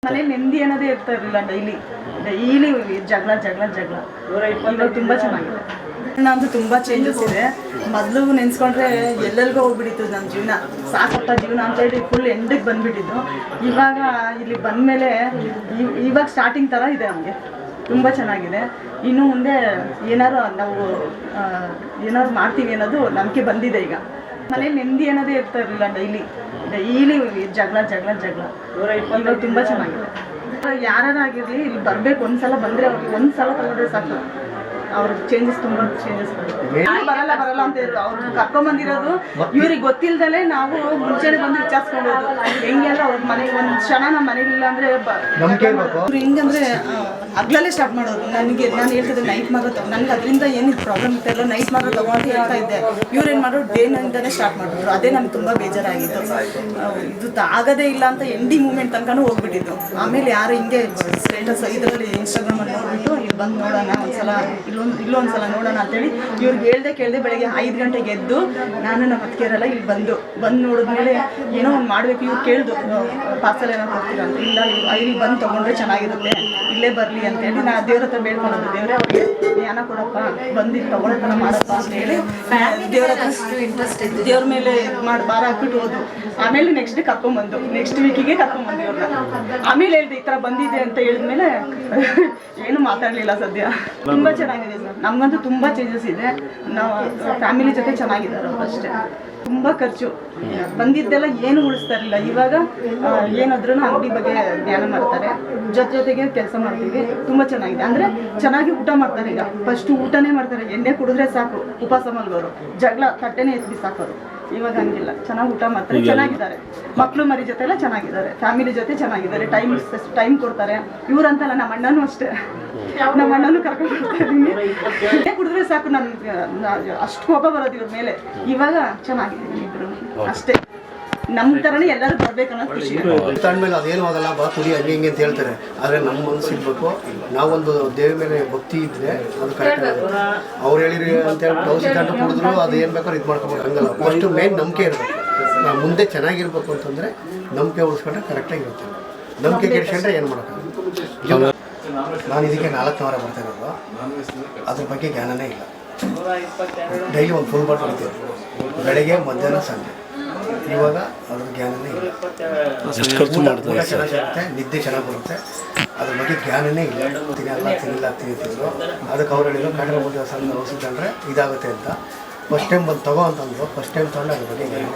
ಮನೆ ನೆಮ್ಮದಿ ಅನ್ನೋದೇ ಇರ್ತಾ ಇರಲಿಲ್ಲ. ಡೈಲಿ ಜಗಳ ಇವಾಗ ತುಂಬ ಚೆನ್ನಾಗಿದೆ. ನಂದು ತುಂಬ ಚೇಂಜಸ್ ಇದೆ. ಮೊದಲು ನೆನೆಸ್ಕೊಂಡ್ರೆ ಎಲ್ಲೆಲ್ಗೋ ಹೋಗ್ಬಿಟ್ಟಿತ್ತು ನನ್ನ ಜೀವನ, ಸಾಕಪ್ಪ ಜೀವನ ಅಂತೇಳಿ ಫುಲ್ ಎಂಡಿಗೆ ಬಂದುಬಿಟ್ಟಿದ್ದು. ಇವಾಗ ಇಲ್ಲಿ ಬಂದಮೇಲೆ ಇವಾಗ ಸ್ಟಾರ್ಟಿಂಗ್ ಥರ ಇದೆ ನಮಗೆ, ತುಂಬ ಚೆನ್ನಾಗಿದೆ. ಇನ್ನು ಮುಂದೆ ನಾವು ಏನಾದ್ರು ಮಾಡ್ತೀವಿ ಅನ್ನೋದು ನಂಬಿಕೆ ಬಂದಿದೆ. ಈಗ ಮನೆ ನೆಮ್ಮದಿ ಅನ್ನೋದೇ ಇರ್ತಾ ಇರಲಿಲ್ಲ. ಡೈಲಿ ಜಗಳ ಇವಾಗ ತುಂಬ ಚೆನ್ನಾಗಿದೆ. ಯಾರಾಗಿರಲಿ ಇಲ್ಲಿ ಬರಬೇಕು, ಒಂದ್ಸಲ ಬಂದರೆ ಅವ್ರಿಗೆ ಒಂದ್ಸಲ ತಗೊಂಡ್ರೆ ಸಾಕು, ಅವ್ರಿಗೆ ತುಂಬ ಚೇಂಜಸ್ ಬರಲ್ಲ ಅಂತ ಹೇಳಿದ್ರು. ಅವ್ರು ಕರ್ಕೊಂಡ್ಬಂದಿರೋದು ಇವ್ರಿಗೆ ಗೊತ್ತಿಲ್ದಲೆ ನಾವು ಮುಂಚೆನೆ ಬಂದು ವಿಚಾರಿಸ್ಕೊಂಡೋದು. ಹೆಂಗೆಲ್ಲ ಅವ್ರ ಮನೆಗೆ ಒಂದು ಕ್ಷಣ ನಮ್ಮ ಮನೇಲಿಲ್ಲ ಅಂದರೆ ಹೆಂಗಂದ್ರೆ ಹಗ್ಲಲ್ಲೇ ಸ್ಟಾರ್ಟ್ ಮಾಡೋರು. ನಾನು ಹೇಳ್ತಿದ್ದೆ ನೈಟ್ ಮಾತ್ರ ನನಗೆ ಅದರಿಂದ ಏನಿದು ಪ್ರಾಬ್ಲಮ್ ಇತ್ತಲ್ಲ, ನೈಟ್ ಮಾತ್ರ ತಗೊಂಡು ಹೇಳ್ತಾ ಇದ್ದೆ. ಇವ್ರೇನು ಮಾಡೋರು ಡೇನಿಂದನೇ ಸ್ಟಾರ್ಟ್ ಮಾಡಿದ್ರು. ಅದೇ ನನಗೆ ತುಂಬ ಬೇಜಾರಾಗಿತ್ತು. ಇದು ಆಗೋದೇ ಇಲ್ಲ ಅಂತ ಎಂಡಿ ಮೂಮೆಂಟ್ ತನಕನೂ ಹೋಗ್ಬಿಟ್ಟಿದ್ದು. ಆಮೇಲೆ ಯಾರು ಹಿಂಗೆ ಸ್ಟೇಟಸ್ ಇದರಲ್ಲಿ ಇನ್ಸ್ಟಾಗ್ರಾಮಲ್ಲಿ ನೋಡ್ಬಿಟ್ಟು ಇಲ್ಲಿ ಬಂದು ನೋಡೋಣ ಒಂದ್ಸಲ, ಇಲ್ಲೊಂದ್ಸಲ ನೋಡೋಣ ಅಂತೇಳಿ ಇವ್ರಿಗೆ ಕೇಳ್ದೆ ಬೆಳಗ್ಗೆ 5 ಗಂಟೆಗೆ ಎದ್ದು ನಾನು ನಮ್ಮ ಅತ್ತಿಗೆರೆಲ್ಲ ಇಲ್ಲಿ ಬಂದು ನೋಡಿದ್ಮೇಲೆ ಏನೋ ಒಂದು ಮಾಡಬೇಕು. ಇವ್ರು ಕೇಳ್ದು ಪಾರ್ಸಲ್ ಏನೋ ಕೊಡ್ತೀರಾ ಅಂತ. ಇಲ್ಲ ಇಲ್ಲಿ ಬಂದು ತೊಗೊಂಡ್ರೆ ಚೆನ್ನಾಗಿರುತ್ತೆ, ಇಲ್ಲೇ ಬರಲಿ ಅಂತೇಳಿ ನಾ ದೇವ್ರ ಹತ್ರ ಬೇಡ್ಕೊಳ್ಳೋದು. ದೇವರೇ ಅವ್ರಿಗೆ ಜ್ಞಾನ ಕೊಡಪ್ಪ, ಬಂದು ಇಲ್ಲಿ ತೊಗೊಳ್ಳೋ ಥರ ಮಾಡಪ್ಪ ಅಂತೇಳಿ ದೇವ್ರ ಹತ್ರ ದೇವ್ರ ಮೇಲೆ ಮಾಡಿ ಭಾರ ಹಾಕ್ಬಿಟ್ಟು ಹೋದು. ಆಮೇಲೆ ನೆಕ್ಸ್ಟ್ ವೀಕಿಗೆ ಕರ್ಕೊಂಡ್ಬಂದು ಇವ್ರನ್ನ. ಆಮೇಲೆ ಹೇಳ್ದೆ ಈ ಥರ ಬಂದಿದೆ ಅಂತ ಹೇಳಿದ್ಮೇಲೆ ಏನು ಮಾತಾಡಲಿಲ್ಲ. ಸದ್ಯ ತುಂಬ ಚೆನ್ನಾಗಿದೆ ಸರ್, ನಮಗಂತೂ ತುಂಬ ಚೇಂಜಸ್ ಇದೆ. ನಾವು ಫ್ಯಾಮಿಲಿ ಜೊತೆ ಚೆನ್ನಾಗಿದ್ದಾರೆ ಅವರು ಅಷ್ಟೇ. ತುಂಬ ಖರ್ಚು ಬಂದಿದ್ದೆಲ್ಲ ಏನು ಉಳಿಸ್ತಾ ಇರಲಿಲ್ಲ. ಇವಾಗ ಏನಾದ್ರೂ ಅಂಗಡಿ ಬಗ್ಗೆ ಜ್ಞಾನ ಮಾಡ್ತಾರೆ, ಜೊತೆಗೆ ಕೆಲಸ ಮಾಡ್ತೀವಿ. ತುಂಬ ಚೆನ್ನಾಗಿದೆ. ಅಂದರೆ ಚೆನ್ನಾಗಿ ಊಟ ಮಾಡ್ತಾರೆ. ಈಗ ಫಸ್ಟು ಊಟನೇ ಮಾಡ್ತಾರೆ, ಎಣ್ಣೆ ಕುಡಿದ್ರೆ ಸಾಕು ಉಪವಾಸ ಮಲ್ಗೋರು, ಜಗಳ ತಟ್ಟೆನೇ ಎತ್ತಿ ಸಾಕೋರು. ಇವಾಗ ಹಂಗಿಲ್ಲ, ಚೆನ್ನಾಗಿ ಊಟ ಮಾಡ್ತಾರೆ, ಚೆನ್ನಾಗಿದ್ದಾರೆ. ಮಕ್ಕಳು ಮರಿ ಜೊತೆ ಎಲ್ಲ ಚೆನ್ನಾಗಿದ್ದಾರೆ, ಫ್ಯಾಮಿಲಿ ಜೊತೆ ಚೆನ್ನಾಗಿದ್ದಾರೆ, ಟೈಮ್ ಕೊಡ್ತಾರೆ. ಇವ್ರಂತಲ್ಲ, ನಮ್ಮ ಅಣ್ಣನೂ ಅಷ್ಟೇ, ನಮ್ಮ ಅಣ್ಣನೂ ಕರ್ಕೊಂಡು ಬರ್ತಾ ಇದ್ದೀನಿ. ಎಣ್ಣೆ ಕುಡಿದ್ರೆ ಸಾಕು, ನಮ್ಗೆ ಅಷ್ಟು ಕೋಪ ಬರೋದು ಇವ್ರ ಮೇಲೆ. ಇವಾಗ ಚೆನ್ನಾಗಿದೆ ಇಬ್ರು ಅಷ್ಟೇ. ನಮ್ಮ ಥರನೇ ಎಲ್ಲರೂ ಬರ್ಬೇಕನ್ನೋದು ಖುಷಿ. ತಂದ್ಮೇಲೆ ಅದೇನು ಆಗಲ್ಲ, ಬಾ ಕುಡಿ ಹಂಗೆ ಹಿಂಗೆ ಅಂತ ಹೇಳ್ತಾರೆ. ಆದರೆ ನಮ್ಮ ಮನಸ್ಸು ಇರಬೇಕು, ನಾವೊಂದು ದೇವ್ರ ಮೇಲೆ ಭಕ್ತಿ ಇದ್ದರೆ ಅದು ಕರೆಕ್ಟ್ ಆಗುತ್ತೆ. ಅವ್ರು ಹೇಳಿರಿ ಅಂತೇಳಿ ಔಷಧಿ ತಂಡು ಕುಡಿದ್ರು ಅದು ಏನು ಬೇಕಾದ್ರೂ ಇದು ಮಾಡ್ಕೊಬೇಕು, ಹಂಗಲ್ಲ. ಫಸ್ಟು ಮೇನ್ ನಂಬಿಕೆ ಇರಬೇಕು. ನಾವು ಮುಂದೆ ಚೆನ್ನಾಗಿರ್ಬೇಕು ಅಂತಂದರೆ ನಂಬಿಕೆ ಉಳಿಸ್ಕೊಂಡ್ರೆ ಕರೆಕ್ಟಾಗಿರುತ್ತೆ. ನಂಬಿಕೆ ಕೆಡಿಸ್ಕೊಂಡ್ರೆ ಏನು ಮಾಡೋಕ್ಕಾಗಲ್ಲ. ನಾನು ಇದಕ್ಕೆ 4 ವಾರ ಬರ್ತಾ ಇರೋದು, ಅದ್ರ ಬಗ್ಗೆ ಜ್ಞಾನನೇ ಇಲ್ಲ. ಡೈಲಿ ಒಂದು ಫುಲ್ ಬಾಟಲ್ ಹೊಡಿತೀವಿ, ಬೆಳಗ್ಗೆ ಮಧ್ಯಾಹ್ನ ಸಂಜೆ. ಇವಾಗ ಅದ್ರ ಜ್ಞಾನನೇ ಇಲ್ಲ. ಊಟ ಚೆನ್ನಾಗಿರುತ್ತೆ, ನಿದ್ದೆ ಚೆನ್ನಾಗಿ ಬರುತ್ತೆ, ಅದ್ರ ಬಗ್ಗೆ ಜ್ಞಾನನೇ ಇಲ್ಲ. ತಿನ್ನಿಲ್ಲ ತಿಂತಿದ್ರು. ಅದಕ್ಕೆ ಅವ್ರು ಹೇಳಿದ್ರು ಕಡಿಮೆ ಔಷಧಿ ತಂದರೆ ಇದಾಗುತ್ತೆ ಅಂತ. ಫಸ್ಟ್ ಟೈಮ್ ಬಂದು ತಗೋ ಅಂತಂದ್ರು. ಫಸ್ಟ್ ಟೈಮ್ ತೊಗೊಂಡು ಅದ್ರ ಬಗ್ಗೆ ಜ್ಞಾನ